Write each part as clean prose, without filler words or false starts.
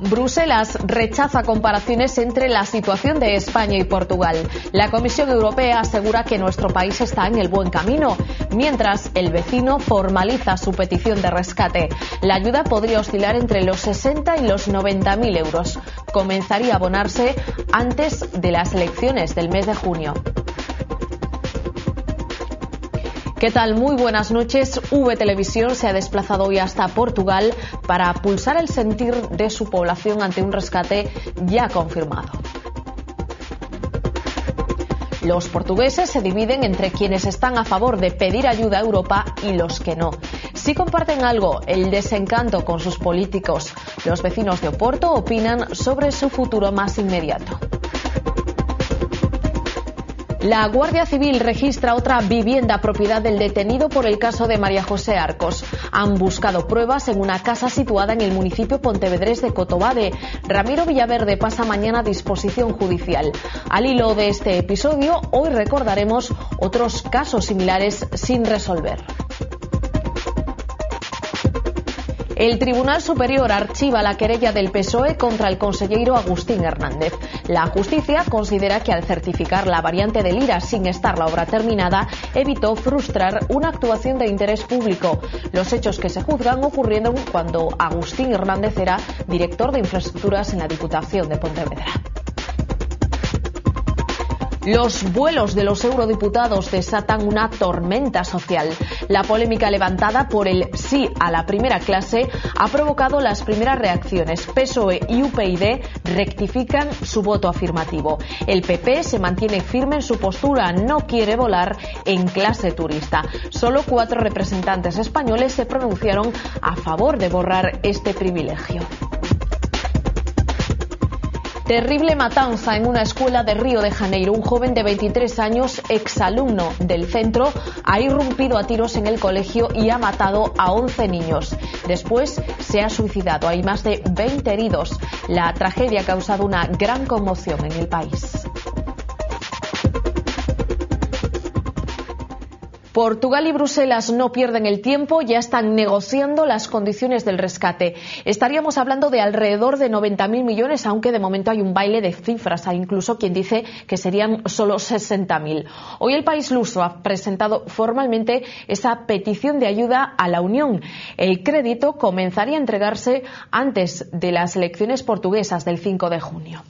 Bruselas rechaza comparaciones entre la situación de España y Portugal. La Comisión Europea asegura que nuestro país está en el buen camino, mientras el vecino formaliza su petición de rescate. La ayuda podría oscilar entre los 60 y los 90.000 euros. Comenzaría a abonarse antes de las elecciones del mes de junio. ¿Qué tal? Muy buenas noches. V Televisión se ha desplazado hoy hasta Portugal para pulsar el sentir de su población ante un rescate ya confirmado. Los portugueses se dividen entre quienes están a favor de pedir ayuda a Europa y los que no. Si comparten algo, el desencanto con sus políticos. Los vecinos de Oporto opinan sobre su futuro más inmediato. La Guardia Civil registra otra vivienda propiedad del detenido por el caso de María José Arcos. Han buscado pruebas en una casa situada en el municipio pontevedrés de Cotobade. Ramiro Villaverde pasa mañana a disposición judicial. Al hilo de este episodio, hoy recordaremos otros casos similares sin resolver. El Tribunal Superior archiva la querella del PSOE contra el consellero Agustín Hernández. La justicia considera que al certificar la variante del IRA sin estar la obra terminada, evitó frustrar una actuación de interés público. Los hechos que se juzgan ocurrieron cuando Agustín Hernández era director de infraestructuras en la Diputación de Pontevedra. Los vuelos de los eurodiputados desatan una tormenta social. La polémica levantada por el sí a la primera clase ha provocado las primeras reacciones. PSOE y UPyD rectifican su voto afirmativo. El PP se mantiene firme en su postura, no quiere volar en clase turista. Solo 4 representantes españoles se pronunciaron a favor de borrar este privilegio. Terrible matanza en una escuela de Río de Janeiro. Un joven de 23 años, exalumno del centro, ha irrumpido a tiros en el colegio y ha matado a 11 niños. Después se ha suicidado. Hay más de 20 heridos. La tragedia ha causado una gran conmoción en el país. Portugal y Bruselas no pierden el tiempo, ya están negociando las condiciones del rescate. Estaríamos hablando de alrededor de 90.000 millones, aunque de momento hay un baile de cifras. Hay incluso quien dice que serían solo 60.000. Hoy el país luso ha presentado formalmente esa petición de ayuda a la Unión. El crédito comenzaría a entregarse antes de las elecciones portuguesas del 5 de junio.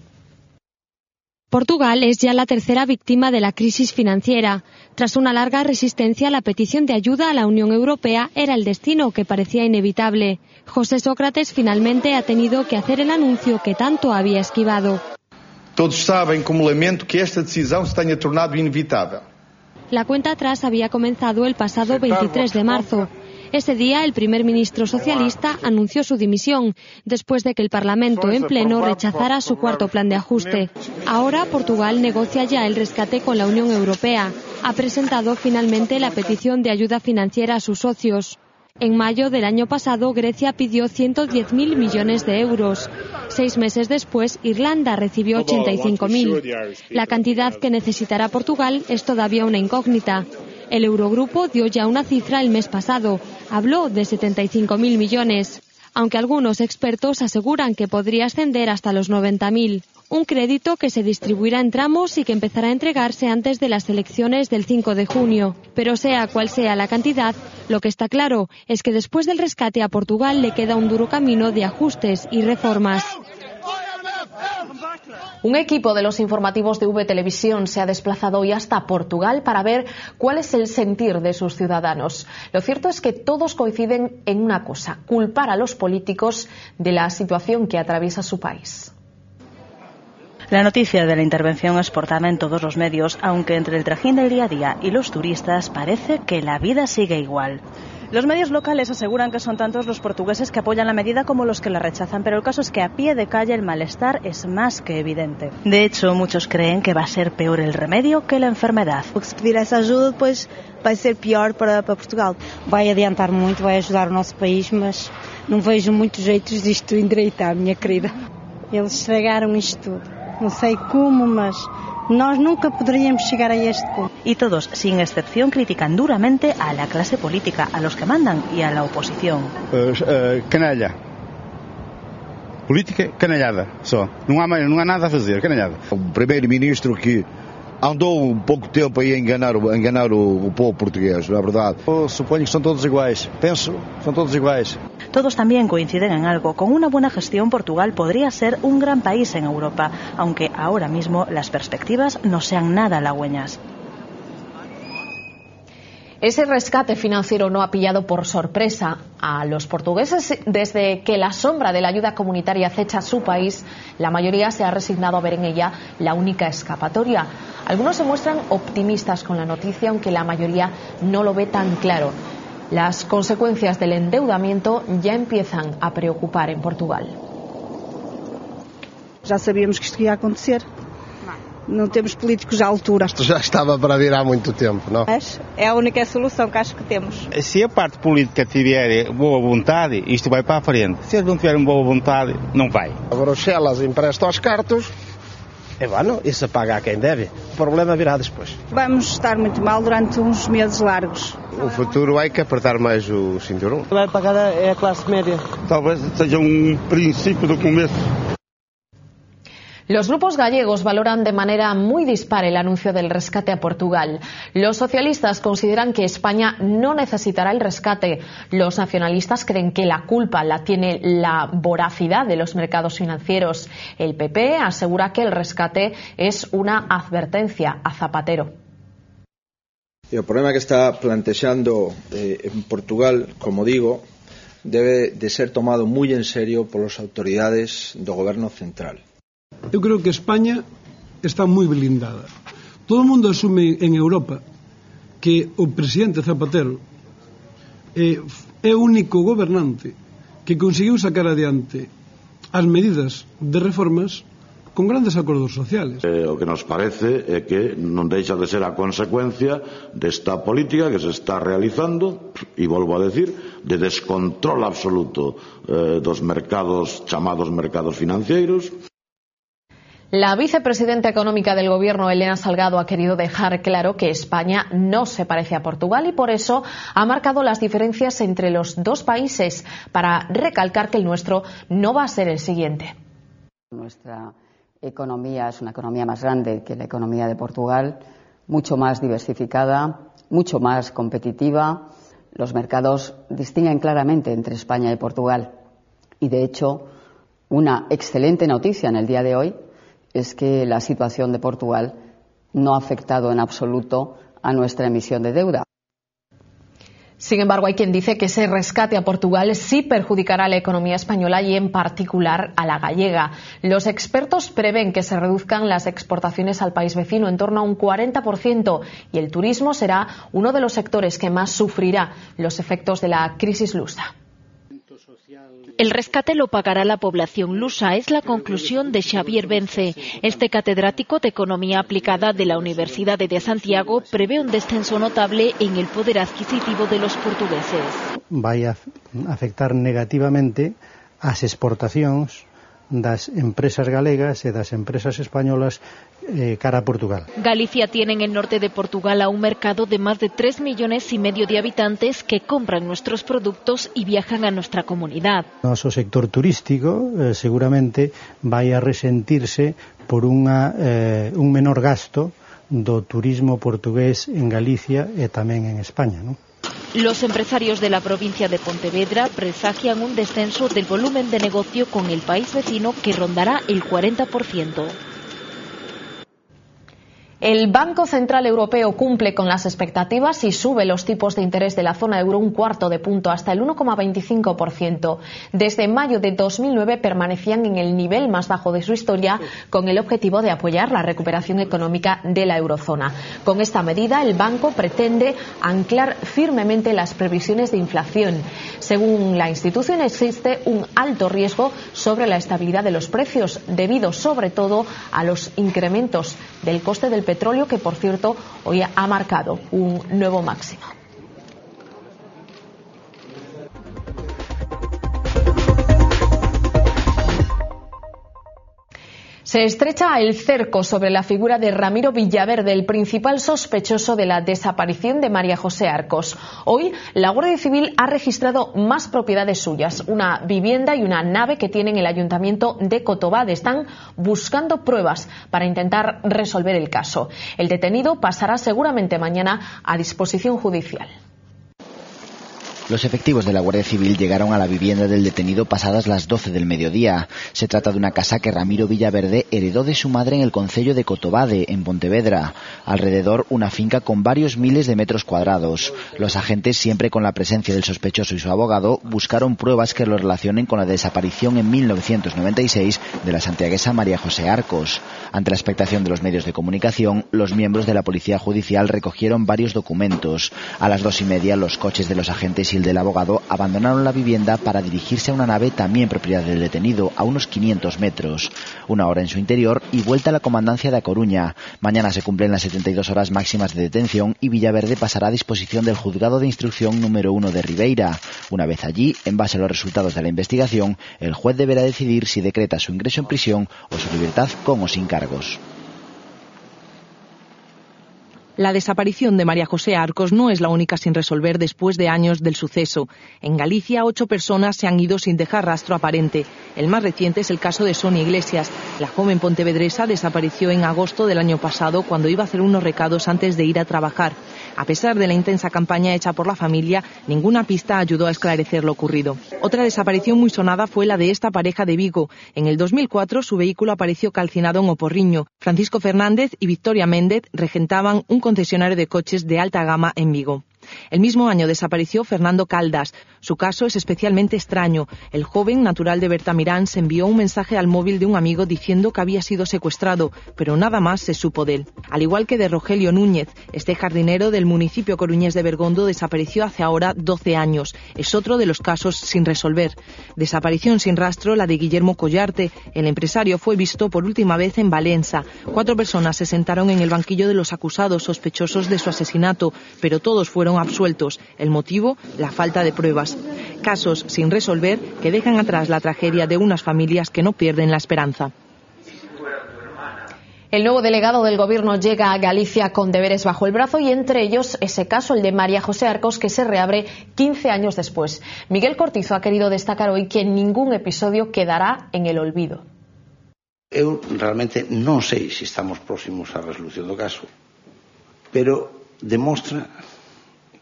Portugal es ya la tercera víctima de la crisis financiera. Tras una larga resistencia, la petición de ayuda a la Unión Europea era el destino que parecía inevitable. José Sócrates finalmente ha tenido que hacer el anuncio que tanto había esquivado. Todos saben como lamento que esta decisión se haya tornado inevitable. La cuenta atrás había comenzado el pasado 23 de marzo. Ese día, el primer ministro socialista anunció su dimisión, después de que el Parlamento en pleno rechazara su cuarto plan de ajuste. Ahora, Portugal negocia ya el rescate con la Unión Europea. Ha presentado finalmente la petición de ayuda financiera a sus socios. En mayo del año pasado, Grecia pidió 110.000 millones de euros. 6 meses después, Irlanda recibió 85.000. La cantidad que necesitará Portugal es todavía una incógnita. El Eurogrupo dio ya una cifra el mes pasado. Habló de 75.000 millones, aunque algunos expertos aseguran que podría ascender hasta los 90.000. Un crédito que se distribuirá en tramos y que empezará a entregarse antes de las elecciones del 5 de junio. Pero sea cual sea la cantidad, lo que está claro es que después del rescate a Portugal le queda un duro camino de ajustes y reformas. Un equipo de los informativos de V Televisión se ha desplazado hoy hasta Portugal para ver cuál es el sentir de sus ciudadanos. Lo cierto es que todos coinciden en una cosa: culpar a los políticos de la situación que atraviesa su país. La noticia de la intervención es portada en todos los medios, aunque entre el trajín del día a día y los turistas parece que la vida sigue igual. Los medios locales aseguran que son tantos los portugueses que apoyan la medida como los que la rechazan, pero el caso es que a pie de calle el malestar es más que evidente. De hecho, muchos creen que va a ser peor el remedio que la enfermedad. Porque se pedir essa ajuda, depois vai ser pior para Portugal. Vai adiantar muito, vai ajudar o nosso país, mas não vejo muitos jeitos disto endireitar, minha querida. Eles estragaram isto tudo. Não sei como, mas nós nunca poderíamos chegar a este punto. Y todos, sin excepción, critican duramente a la clase política, a los que mandan y a la oposición. Canalla. política, canalhada só. Não há nada a fazer, canalhada. Um primeiro-ministro que andou um pouco tempo aí a enganar o povo português, não é verdade? Eu suponho que são todos iguais. Penso, son todos iguais. Todos también coinciden en algo. Con una buena gestión, Portugal podría ser un gran país en Europa, aunque ahora mismo las perspectivas no sean nada halagüeñas. Ese rescate financiero no ha pillado por sorpresa a los portugueses. Desde que la sombra de la ayuda comunitaria acecha su país, la mayoría se ha resignado a ver en ella la única escapatoria. Algunos se muestran optimistas con la noticia, aunque la mayoría no lo ve tan claro. Las consecuencias del endeudamiento ya empiezan a preocupar en Portugal. Já sabíamos que isto ia acontecer. Não temos políticos à altura. Isto já estava para vir há muito tempo, não? Mas é a única solução que acho que temos. Se a parte política tiver boa vontade, isto vai para a frente. Se eles não tiverem boa vontade, não vai. A Bruxelas empresta aos cartos, e bueno, isso paga a quem deve. O problema virá depois. Vamos estar muito mal durante uns meses largos. O futuro é que apertar mais o cinturão. Vai pagar é a classe média. Talvez seja princípio do começo. Los grupos gallegos valoran de manera muy dispar el anuncio del rescate a Portugal. Los socialistas consideran que España no necesitará el rescate. Los nacionalistas creen que la culpa la tiene la voracidad de los mercados financieros. El PP asegura que el rescate es una advertencia a Zapatero. El problema que está planteando en Portugal, como digo, debe de ser tomado muy en serio por las autoridades del gobierno central. Eu creo que España está moi blindada. Todo o mundo asume en Europa que o presidente Zapatero é o único gobernante que conseguiu sacar adiante as medidas de reformas con grandes acordos sociales. O que nos parece é que non deixa de ser a consecuencia desta política que se está realizando, e volvo a decir, de descontrol absoluto dos mercados chamados mercados financeiros. La vicepresidenta económica del Gobierno, Elena Salgado, ha querido dejar claro que España no se parece a Portugal y por eso ha marcado las diferencias entre los dos países para recalcar que el nuestro no va a ser el siguiente. Nuestra economía es una economía más grande que la economía de Portugal, mucho más diversificada, mucho más competitiva. Los mercados distinguen claramente entre España y Portugal y, de hecho, una excelente noticia en el día de hoy es que la situación de Portugal no ha afectado en absoluto a nuestra emisión de deuda. Sin embargo, hay quien dice que ese rescate a Portugal sí perjudicará a la economía española y en particular a la gallega. Los expertos prevén que se reduzcan las exportaciones al país vecino en torno a un 40% y el turismo será uno de los sectores que más sufrirá los efectos de la crisis lusa. El rescate lo pagará la población lusa, es la conclusión de Xavier Vence. Este catedrático de Economía Aplicada de la Universidad de Santiago prevé un descenso notable en el poder adquisitivo de los portugueses. Vai a afectar negativamente as exportacións das empresas galegas e das empresas españolas cara a Portugal. Galicia tiene en el norte de Portugal a un mercado de más de 3,5 millones de habitantes que compran nuestros productos y viajan a nuestra comunidad. O noso sector turístico seguramente vai a resentirse por un menor gasto do turismo portugués en Galicia e tamén en España, non? Los empresarios de la provincia de Pontevedra presagian un descenso del volumen de negocio con el país vecino que rondará el 40%. El Banco Central Europeo cumple con las expectativas y sube los tipos de interés de la zona euro 1/4 punto hasta el 1,25%. Desde mayo de 2009 permanecían en el nivel más bajo de su historia con el objetivo de apoyar la recuperación económica de la eurozona. Con esta medida, el banco pretende anclar firmemente las previsiones de inflación. Según la institución, existe un alto riesgo sobre la estabilidad de los precios debido sobre todo a los incrementos del coste del petróleo, que por cierto hoy ha marcado un nuevo máximo. Se estrecha el cerco sobre la figura de Ramiro Villaverde, el principal sospechoso de la desaparición de María José Arcos. Hoy, la Guardia Civil ha registrado más propiedades suyas, una vivienda y una nave que tienen el Ayuntamiento de Cotobade. Están buscando pruebas para intentar resolver el caso. El detenido pasará seguramente mañana a disposición judicial. Los efectivos de la Guardia Civil llegaron a la vivienda del detenido pasadas las 12 del mediodía. Se trata de una casa que Ramiro Villaverde heredó de su madre en el concello de Cotobade, en Pontevedra. Alrededor, una finca con varios miles de metros cuadrados. Los agentes, siempre con la presencia del sospechoso y su abogado, buscaron pruebas que lo relacionen con la desaparición en 1996 de la santiaguesa María José Arcos. Ante la expectación de los medios de comunicación, los miembros de la Policía Judicial recogieron varios documentos. A las 2:30, los coches de los agentes y el del abogado abandonaron la vivienda para dirigirse a una nave también propiedad del detenido, a unos 500 metros. Una hora en su interior y vuelta a la comandancia de A Coruña. Mañana se cumplen las 72 horas máximas de detención y Villaverde pasará a disposición del Juzgado de Instrucción número 1 de Ribeira. Una vez allí, en base a los resultados de la investigación, el juez deberá decidir si decreta su ingreso en prisión o su libertad con o sin cargos. La desaparición de María José Arcos no es la única sin resolver después de años del suceso. En Galicia, 8 personas se han ido sin dejar rastro aparente. El más reciente es el caso de Sonia Iglesias. La joven pontevedresa desapareció en agosto del año pasado cuando iba a hacer unos recados antes de ir a trabajar. A pesar de la intensa campaña hecha por la familia, ninguna pista ayudó a esclarecer lo ocurrido. Otra desaparición muy sonada fue la de esta pareja de Vigo. En el 2004 su vehículo apareció calcinado en Oporriño. Francisco Fernández y Victoria Méndez regentaban un concesionario de coches de alta gama en Vigo. El mismo año desapareció Fernando Caldas. Su caso es especialmente extraño. El joven, natural de Bertamirán, se envió un mensaje al móvil de un amigo diciendo que había sido secuestrado, pero nada más se supo de él. Al igual que de Rogelio Núñez, este jardinero del municipio coruñés de Bergondo desapareció hace ahora 12 años. Es otro de los casos sin resolver. Desaparición sin rastro la de Guillermo Collarte. El empresario fue visto por última vez en Valença. 4 personas se sentaron en el banquillo de los acusados sospechosos de su asesinato, pero todos fueron absueltos. El motivo, la falta de pruebas. Casos sin resolver que dejan atrás la tragedia de unas familias que no pierden la esperanza. El nuevo delegado del Gobierno llega a Galicia con deberes bajo el brazo y entre ellos ese caso, el de María José Arcos, que se reabre 15 años después. Miguel Cortizo ha querido destacar hoy que ningún episodio quedará en el olvido. Eu realmente non sei se estamos próximos á resolución do caso, pero demostra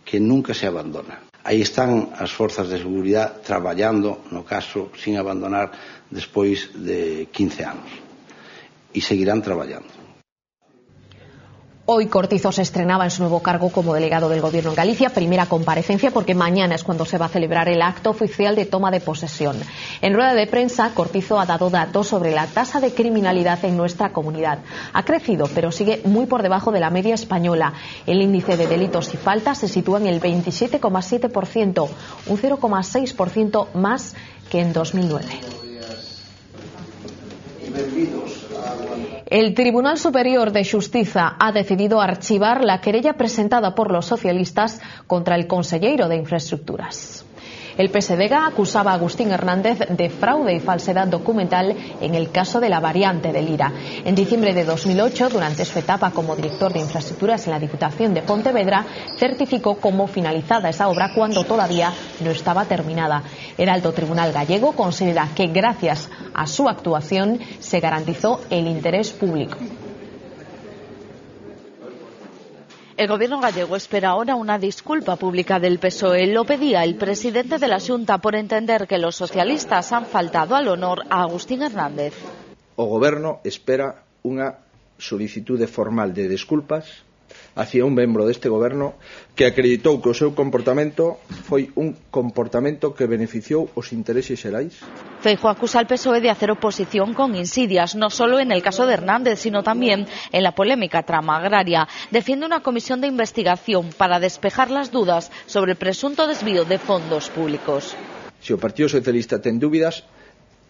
que nunca se abandona. Aí están as forzas de seguridade traballando no caso sin abandonar despois de 15 anos. Y seguirán trabajando. Hoy Cortizo se estrenaba en su nuevo cargo como delegado del Gobierno en Galicia, primera comparecencia porque mañana es cuando se va a celebrar el acto oficial de toma de posesión. En rueda de prensa, Cortizo ha dado datos sobre la tasa de criminalidad en nuestra comunidad. Ha crecido, pero sigue muy por debajo de la media española. El índice de delitos y faltas se sitúa en el 27,7%, un 0,6% más que en 2009. El Tribunal Superior de Xustiza ha decidido archivar la querella presentada por los socialistas contra el conselleiro de Infraestructuras. El PSDG acusaba a Agustín Hernández de fraude y falsedad documental en el caso de la variante del Lira. En diciembre de 2008, durante su etapa como director de Infraestructuras en la Diputación de Pontevedra, certificó como finalizada esa obra cuando todavía no estaba terminada. El Alto Tribunal gallego considera que gracias a su actuación se garantizó el interés público. El Gobierno gallego espera ahora una disculpa pública del PSOE. Lo pedía el presidente de la Xunta por entender que los socialistas han faltado al honor a Agustín Hernández. O Goberno espera unha solicitude formal de desculpas hacia un membro deste Goberno que acreditou que o seu comportamento foi un comportamento que beneficiou os intereses xerais. Feijóo acusa al PSOE de hacer oposición con insidias, no solo en el caso de Hernández, sino también en la polémica trama agraria. Defiende una comisión de investigación para despejar las dudas sobre el presunto desvío de fondos públicos. Se o Partido Socialista ten dúbidas,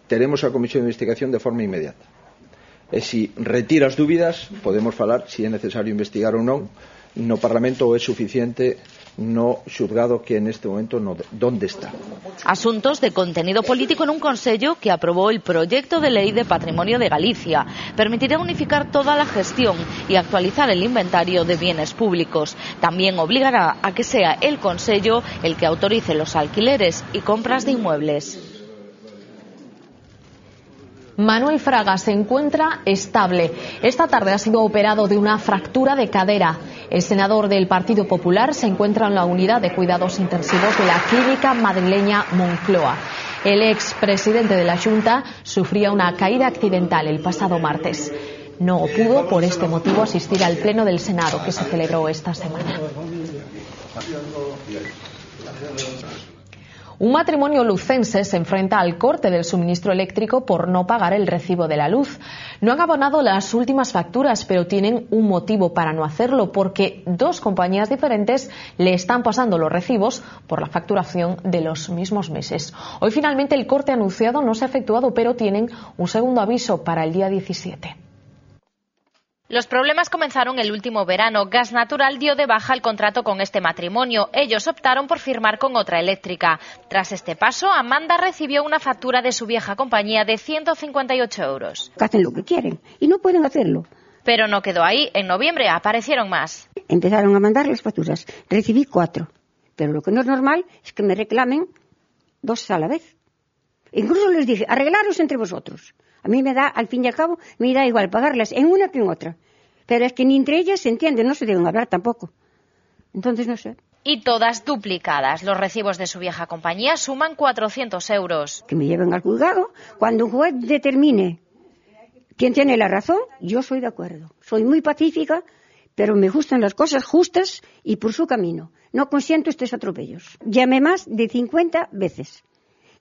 teremos a comisión de investigación de forma inmediata. E se retira as dúbidas, podemos falar se é necesario investigar ou non no Parlamento ou é suficiente no xulgado que en este momento ¿dónde está? Asuntos de contenido político en un consello que aprobó el proyecto de ley de patrimonio de Galicia. Permitirá unificar toda la gestión y actualizar el inventario de bienes públicos. También obligará a que sea el consello el que autorice los alquileres y compras de inmuebles. Manuel Fraga se encuentra estable. Esta tarde ha sido operado de una fractura de cadera. El senador del Partido Popular se encuentra en la unidad de cuidados intensivos de la clínica madrileña Moncloa. El expresidente de la Junta sufría una caída accidental el pasado martes. No pudo, por este motivo, asistir al pleno del Senado que se celebró esta semana. Un matrimonio lucense se enfrenta al corte del suministro eléctrico por no pagar el recibo de la luz. No han abonado las últimas facturas, pero tienen un motivo para no hacerlo, porque dos compañías diferentes le están pasando los recibos por la facturación de los mismos meses. Hoy finalmente el corte anunciado no se ha efectuado, pero tienen un segundo aviso para el día 17. Los problemas comenzaron el último verano. Gas Natural dio de baja el contrato con este matrimonio. Ellos optaron por firmar con otra eléctrica. Tras este paso, Amanda recibió una factura de su vieja compañía de 158 euros. Hacen lo que quieren y no pueden hacerlo. Pero no quedó ahí. En noviembre aparecieron más. Empezaron a mandar las facturas. Recibí 4. Pero lo que no es normal es que me reclamen 2 a la vez. Incluso les dije, arreglaros entre vosotros. A mí me da, al fin y al cabo, me da igual pagarlas en una que en otra. Pero es que ni entre ellas se entiende, no se deben hablar tampoco. Entonces no sé. Y todas duplicadas. Los recibos de su vieja compañía suman 400 euros. Que me lleven al juzgado. Cuando un juez determine quién tiene la razón, yo soy de acuerdo. Soy muy pacífica, pero me gustan las cosas justas y por su camino. No consiento estos atropellos. Llamé más de 50 veces.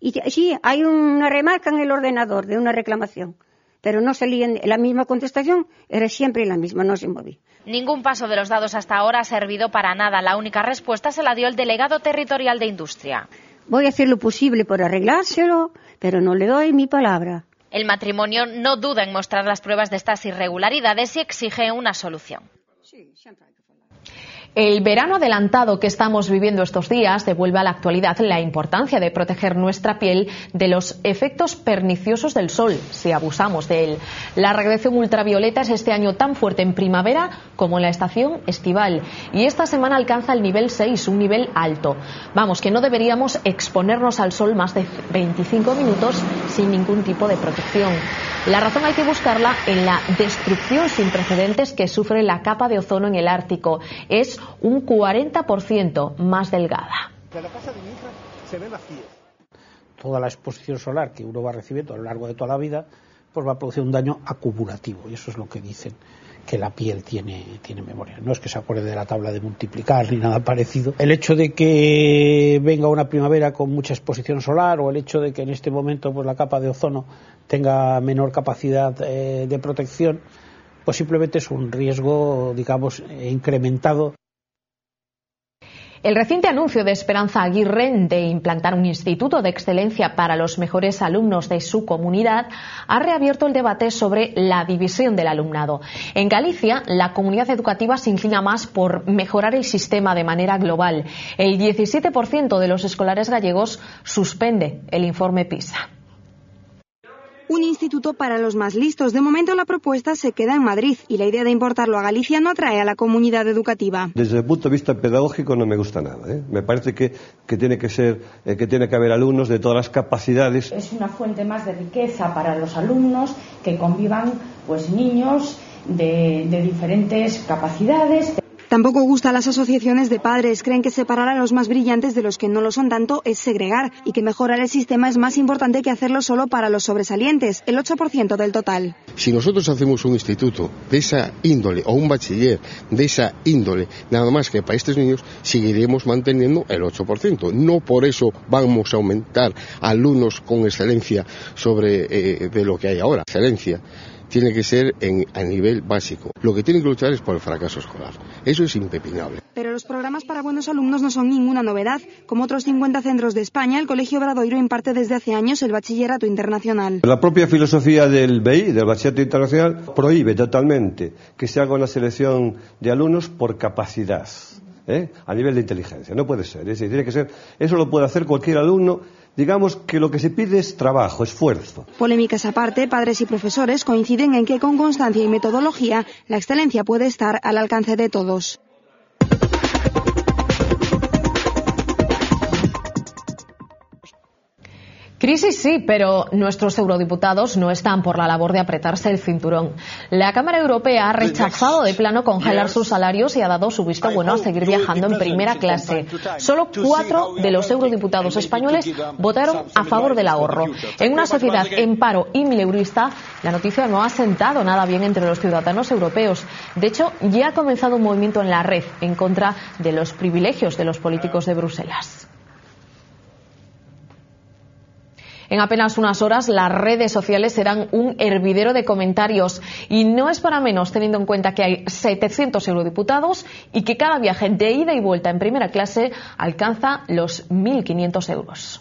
Y sí, hay una remarca en el ordenador de una reclamación, pero no salía la misma contestación, era siempre la misma, no se movía. Ningún paso de los dados hasta ahora ha servido para nada. La única respuesta se la dio el delegado territorial de Industria. Voy a hacer lo posible por arreglárselo, pero no le doy mi palabra. El matrimonio no duda en mostrar las pruebas de estas irregularidades y exige una solución. Sí, siempre hay que hablar. El verano adelantado que estamos viviendo estos días devuelve a la actualidad la importancia de proteger nuestra piel de los efectos perniciosos del sol, si abusamos de él. La radiación ultravioleta es este año tan fuerte en primavera como en la estación estival, y esta semana alcanza el nivel 6, un nivel alto. Vamos, que no deberíamos exponernos al sol más de 25 minutos sin ningún tipo de protección. La razón hay que buscarla en la destrucción sin precedentes que sufre la capa de ozono en el Ártico. Es un 40% más delgada. De la casa de mi hija se ve vacía. Toda la exposición solar que uno va recibiendo a lo largo de toda la vida, pues va a producir un daño acumulativo, y eso es lo que dicen, que la piel tiene memoria. No es que se acuerde de la tabla de multiplicar ni nada parecido. El hecho de que venga una primavera con mucha exposición solar, o el hecho de que en este momento pues la capa de ozono tenga menor capacidad de protección, pues simplemente es un riesgo, digamos, incrementado. El reciente anuncio de Esperanza Aguirre de implantar un instituto de excelencia para los mejores alumnos de su comunidad ha reabierto el debate sobre la división del alumnado. En Galicia, la comunidad educativa se inclina más por mejorar el sistema de manera global. El 17% de los escolares gallegos suspende el informe PISA. Un instituto para los más listos. De momento la propuesta se queda en Madrid y la idea de importarlo a Galicia no atrae a la comunidad educativa. Desde el punto de vista pedagógico no me gusta nada. Me parece que tiene que haber alumnos de todas las capacidades. Es una fuente más de riqueza para los alumnos, que convivan pues niños de diferentes capacidades. Tampoco gusta a las asociaciones de padres. Creen que separar a los más brillantes de los que no lo son tanto es segregar, y que mejorar el sistema es más importante que hacerlo solo para los sobresalientes, el 8% del total. Si nosotros hacemos un instituto de esa índole o un bachiller de esa índole, nada más que para estos niños, seguiremos manteniendo el 8%. No por eso vamos a aumentar alumnos con excelencia sobre de lo que hay ahora. Excelencia tiene que ser a nivel básico. Lo que tienen que luchar es por el fracaso escolar. Eso es impepinable. Pero los programas para buenos alumnos no son ninguna novedad. Como otros 50 centros de España, el Colegio Obradoiro imparte desde hace años el bachillerato internacional. La propia filosofía del BI, del bachillerato internacional, prohíbe totalmente que se haga una selección de alumnos por capacidad. a nivel de inteligencia. No puede ser. Es decir, tiene que ser, eso lo puede hacer cualquier alumno. Digamos que lo que se pide es trabajo, esfuerzo. Polémicas aparte, padres y profesores coinciden en que con constancia y metodología la excelencia puede estar al alcance de todos. Crisis sí, pero nuestros eurodiputados no están por la labor de apretarse el cinturón. La Cámara Europea ha rechazado de plano congelar sus salarios y ha dado su visto bueno a seguir viajando en primera clase. Solo 4 de los eurodiputados españoles votaron a favor del ahorro. En una sociedad en paro y mileurista, la noticia no ha sentado nada bien entre los ciudadanos europeos. De hecho, ya ha comenzado un movimiento en la red en contra de los privilegios de los políticos de Bruselas. En apenas unas horas, las redes sociales serán un hervidero de comentarios. Y no es para menos, teniendo en cuenta que hay 700 eurodiputados y que cada viaje de ida y vuelta en primera clase alcanza los 1.500 euros.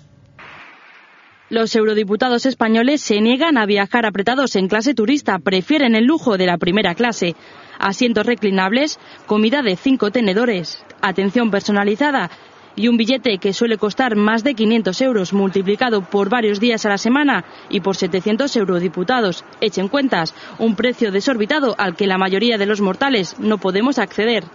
Los eurodiputados españoles se niegan a viajar apretados en clase turista, prefieren el lujo de la primera clase. Asientos reclinables, comida de 5 tenedores, atención personalizada y un billete que suele costar más de 500 euros multiplicado por varios días a la semana y por 700 eurodiputados. Echen cuentas, un precio desorbitado al que la mayoría de los mortales no podemos acceder.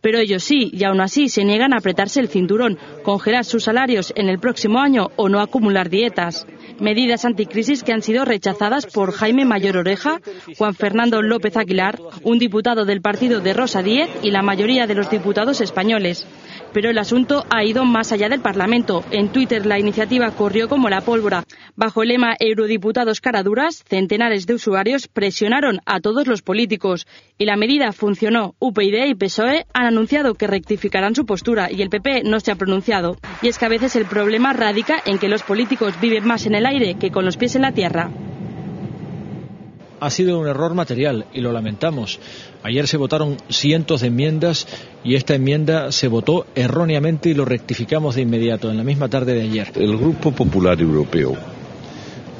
Pero ellos sí, y aún así se niegan a apretarse el cinturón, congelar sus salarios en el próximo año o no acumular dietas. Medidas anticrisis que han sido rechazadas por Jaime Mayor Oreja, Juan Fernando López Aguilar, un diputado del partido de Rosa Díez y la mayoría de los diputados españoles. Pero el asunto ha ido más allá del Parlamento. En Twitter la iniciativa corrió como la pólvora. Bajo el lema Eurodiputados caraduras, centenares de usuarios presionaron a todos los políticos. Y la medida funcionó. UPyD y PSOE han anunciado que rectificarán su postura y el PP no se ha pronunciado. Y es que a veces el problema radica en que los políticos viven más en el aire que con los pies en la tierra. Ha sido un error material y lo lamentamos. Ayer se votaron cientos de enmiendas y esta enmienda se votó erróneamente y lo rectificamos de inmediato, en la misma tarde de ayer. El Grupo Popular Europeo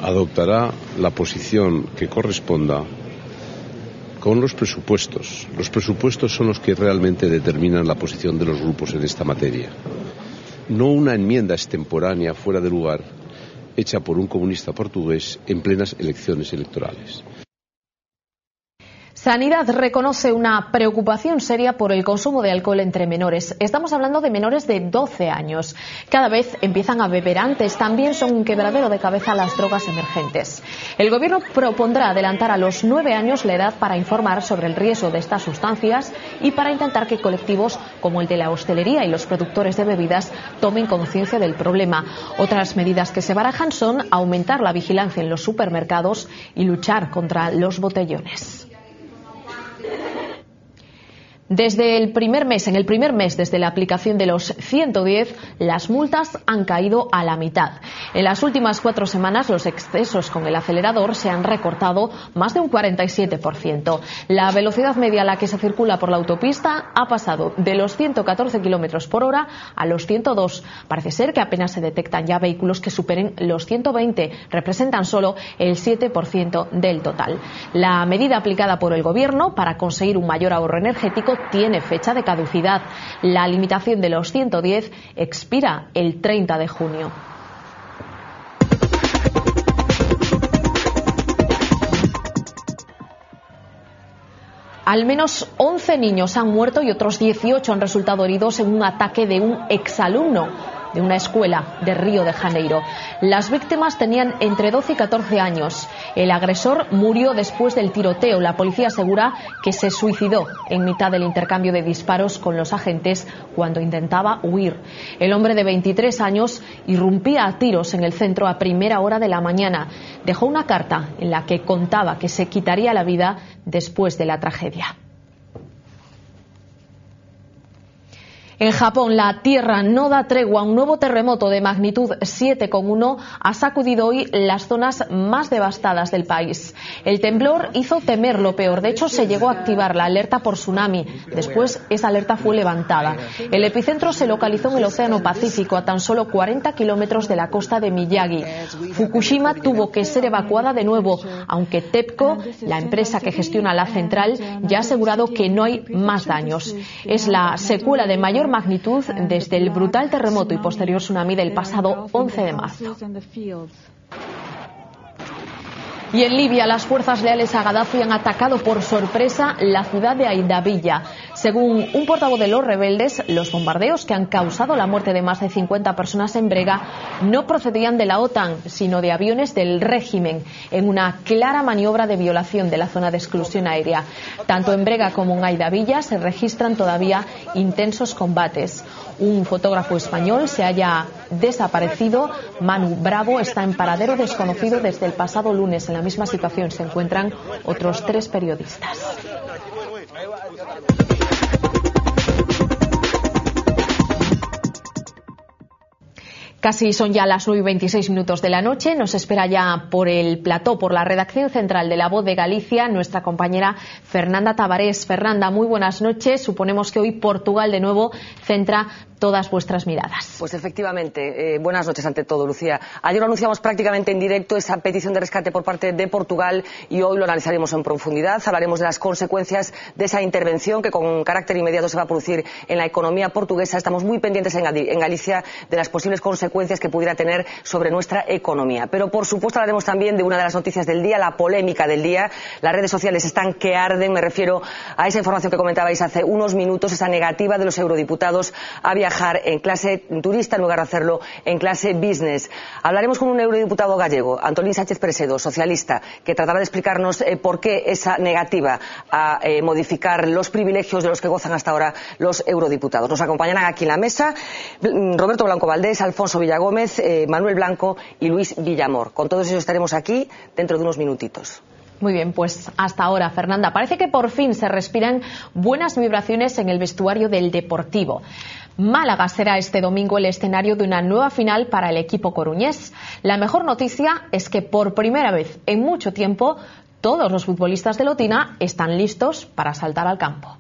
adoptará la posición que corresponda con los presupuestos. Los presupuestos son los que realmente determinan la posición de los grupos en esta materia. No una enmienda extemporánea fuera de lugar hecha por un comunista portugués en plenas elecciones electorales. Sanidad reconoce una preocupación seria por el consumo de alcohol entre menores. Estamos hablando de menores de 12 años. Cada vez empiezan a beber antes. También son un quebradero de cabeza las drogas emergentes. El gobierno propondrá adelantar a los 9 años la edad para informar sobre el riesgo de estas sustancias y para intentar que colectivos como el de la hostelería y los productores de bebidas tomen conciencia del problema. Otras medidas que se barajan son aumentar la vigilancia en los supermercados y luchar contra los botellones. En el primer mes desde la aplicación de los 110, las multas han caído a la mitad. En las últimas 4 semanas, los excesos con el acelerador se han recortado más de un 47%. La velocidad media a la que se circula por la autopista ha pasado de los 114 kilómetros por hora a los 102. Parece ser que apenas se detectan ya vehículos que superen los 120. Representan solo el 7% del total. La medida aplicada por el Gobierno para conseguir un mayor ahorro energético tiene fecha de caducidad. La limitación de los 110 expira el 30 de junio. Al menos 11 niños han muerto y otros 18 han resultado heridos en un ataque de un exalumno de una escuela de Río de Janeiro. Las víctimas tenían entre 12 y 14 años. El agresor murió después del tiroteo. La policía asegura que se suicidó en mitad del intercambio de disparos con los agentes cuando intentaba huir. El hombre de 23 años irrumpía a tiros en el centro a primera hora de la mañana. Dejó una carta en la que contaba que se quitaría la vida después de la tragedia. En Japón, la tierra no da tregua. Un nuevo terremoto de magnitud 7,1 ha sacudido hoy las zonas más devastadas del país. El temblor hizo temer lo peor. De hecho, se llegó a activar la alerta por tsunami. Después, esa alerta fue levantada. El epicentro se localizó en el Océano Pacífico, a tan solo 40 kilómetros de la costa de Miyagi. Fukushima tuvo que ser evacuada de nuevo, aunque TEPCO, la empresa que gestiona la central, ya ha asegurado que no hay más daños. Es la secuela de mayor magnitud desde el brutal terremoto y posterior tsunami del pasado 11 de marzo. Y en Libia, las fuerzas leales a Gaddafi han atacado por sorpresa la ciudad de Aidabilla. Según un portavoz de los rebeldes, los bombardeos que han causado la muerte de más de 50 personas en Brega no procedían de la OTAN, sino de aviones del régimen, en una clara maniobra de violación de la zona de exclusión aérea. Tanto en Brega como en Aidabilla se registran todavía intensos combates. Un fotógrafo español se halla desaparecido. Manu Bravo está en paradero desconocido desde el pasado lunes. En la misma situación se encuentran otros 3 periodistas. Casi son ya las 9:26 de la noche. Nos espera ya por el plató, por la redacción central de La Voz de Galicia, nuestra compañera Fernanda Tavares. Fernanda, muy buenas noches. Suponemos que hoy Portugal de nuevo centra todas vuestras miradas. Pues efectivamente, buenas noches ante todo, Lucía. Ayer lo anunciamos prácticamente en directo, esa petición de rescate por parte de Portugal, y hoy lo analizaremos en profundidad. Hablaremos de las consecuencias de esa intervención que con carácter inmediato se va a producir en la economía portuguesa. Estamos muy pendientes en Galicia de las posibles consecuencias que pudiera tener sobre nuestra economía. Pero por supuesto hablaremos también de una de las noticias del día, la polémica del día. Las redes sociales están que arden, me refiero a esa información que comentabais hace unos minutos, esa negativa de los eurodiputados a viajar en clase turista en lugar de hacerlo en clase business. Hablaremos con un eurodiputado gallego, Antolín Sánchez Presedo, socialista, que tratará de explicarnos por qué esa negativa a modificar los privilegios de los que gozan hasta ahora los eurodiputados. Nos acompañarán aquí en la mesa Roberto Blanco Valdés, Alfonso Villagómez, Manuel Blanco y Luis Villamor. Con todos ellos estaremos aquí dentro de unos minutitos. Muy bien, pues hasta ahora, Fernanda. Parece que por fin se respiran buenas vibraciones en el vestuario del Deportivo. Málaga será este domingo el escenario de una nueva final para el equipo coruñés. La mejor noticia es que por primera vez en mucho tiempo todos los futbolistas de Lotina están listos para saltar al campo.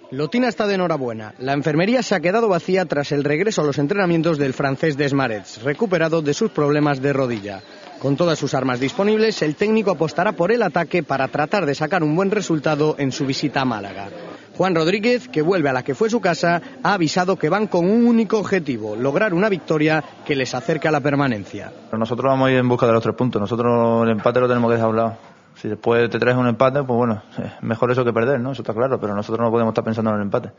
Lotina está de enhorabuena. La enfermería se ha quedado vacía tras el regreso a los entrenamientos del francés Desmarets, recuperado de sus problemas de rodilla. Con todas sus armas disponibles, el técnico apostará por el ataque para tratar de sacar un buen resultado en su visita a Málaga. Juan Rodríguez, que vuelve a la que fue su casa, ha avisado que van con un único objetivo: lograr una victoria que les acerque a la permanencia. Nosotros vamos a ir en busca de los 3 puntos. Nosotros el empate lo tenemos que dejar a un lado. Si después te traes un empate, pues bueno, mejor eso que perder, ¿no? Eso está claro, pero nosotros no podemos estar pensando en el empate.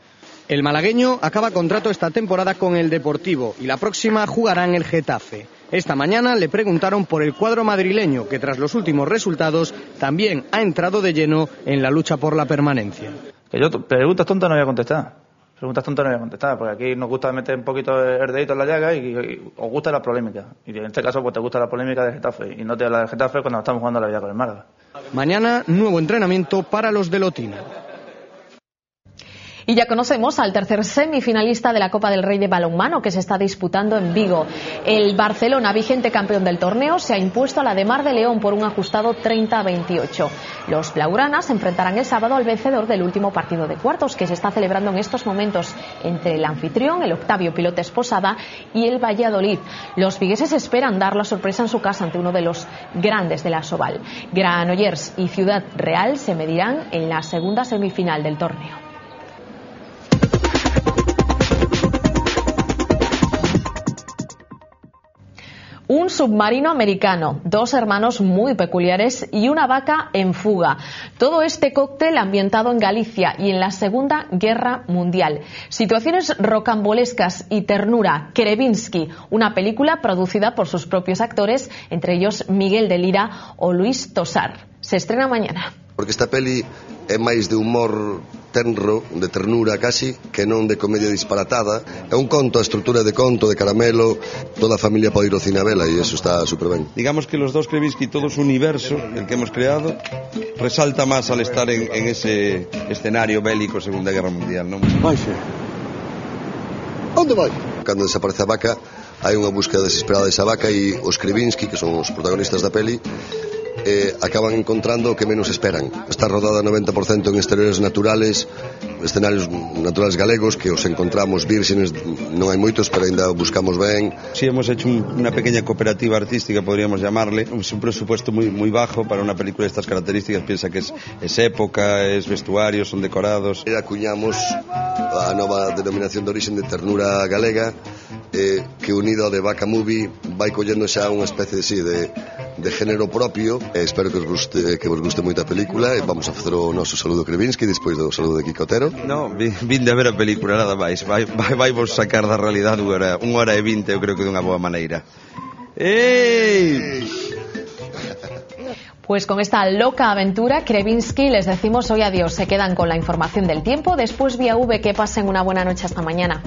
El malagueño acaba contrato esta temporada con el Deportivo y la próxima jugará en el Getafe. Esta mañana le preguntaron por el cuadro madrileño, que tras los últimos resultados también ha entrado de lleno en la lucha por la permanencia. Que yo preguntas tontas no voy a contestar. Porque aquí nos gusta meter un poquito el dedito en la llaga y os gusta la polémica. Y en este caso pues te gusta la polémica del Getafe y no te la del Getafe cuando estamos jugando la vida con el Málaga. Mañana, nuevo entrenamiento para los de Lotina. Y ya conocemos al tercer semifinalista de la Copa del Rey de balonmano, que se está disputando en Vigo. El Barcelona, vigente campeón del torneo, se ha impuesto a la de Mar de León por un ajustado 30-28. Los blaugranas enfrentarán el sábado al vencedor del último partido de cuartos, que se está celebrando en estos momentos entre el anfitrión, el Octavio Pilotes Posada, y el Valladolid. Los vigueses esperan dar la sorpresa en su casa ante uno de los grandes de la Soval. Granollers y Ciudad Real se medirán en la segunda semifinal del torneo. Un submarino americano, 2 hermanos muy peculiares y una vaca en fuga. Todo este cóctel ambientado en Galicia y en la Segunda Guerra Mundial. Situaciones rocambolescas y ternura. Kerevinsky, una película producida por sus propios actores, entre ellos Miguel de Lira o Luis Tosar. Se estrena mañana. Porque esta peli é máis de humor tenro, de ternura casi, que non de comedia disparatada. É un conto, a estrutura de conto, de caramelo, toda a familia pode ir ao cine a vela e eso está super ben. Digamos que los dos Kerevinsky, todo su universo, el que hemos creado, resalta más al estar en ese escenario bélico Segunda Guerra Mundial, ¿no? Vaixe. Onde vai? Cando desaparece a vaca, hai unha búsqueda desesperada desa vaca e os Kerevinsky, que son os protagonistas da peli, acaban encontrando o que menos esperan. Está rodada 90% en exteriores naturales escenarios naturales galegos que os encontramos vírgenes, non hai moitos, pero ainda buscamos ben. Sí, hemos hecho una pequeña cooperativa artística, podríamos llamarle. Es un presupuesto muy bajo para una película de estas características. Piensa que es época, es vestuario, son decorados. Acuñamos a nova denominación de origen de ternura galega, que unido ao de Vaca Movie vai collendo xa unha especie de género propio. Espero que vos guste moito a película e vamos a facer o noso saludo Krevinsky despois do saludo de Kiko Otero. No, vin de ver a película, nada máis. Vai vos sacar da realidade unha hora e 20, eu creo que dunha boa maneira. ¡Ey! Pues con esta loca aventura, Krevinsky, les decimos hoy adiós. Se quedan con la información del tiempo. Después vía V, que pasen una buena noche hasta mañana.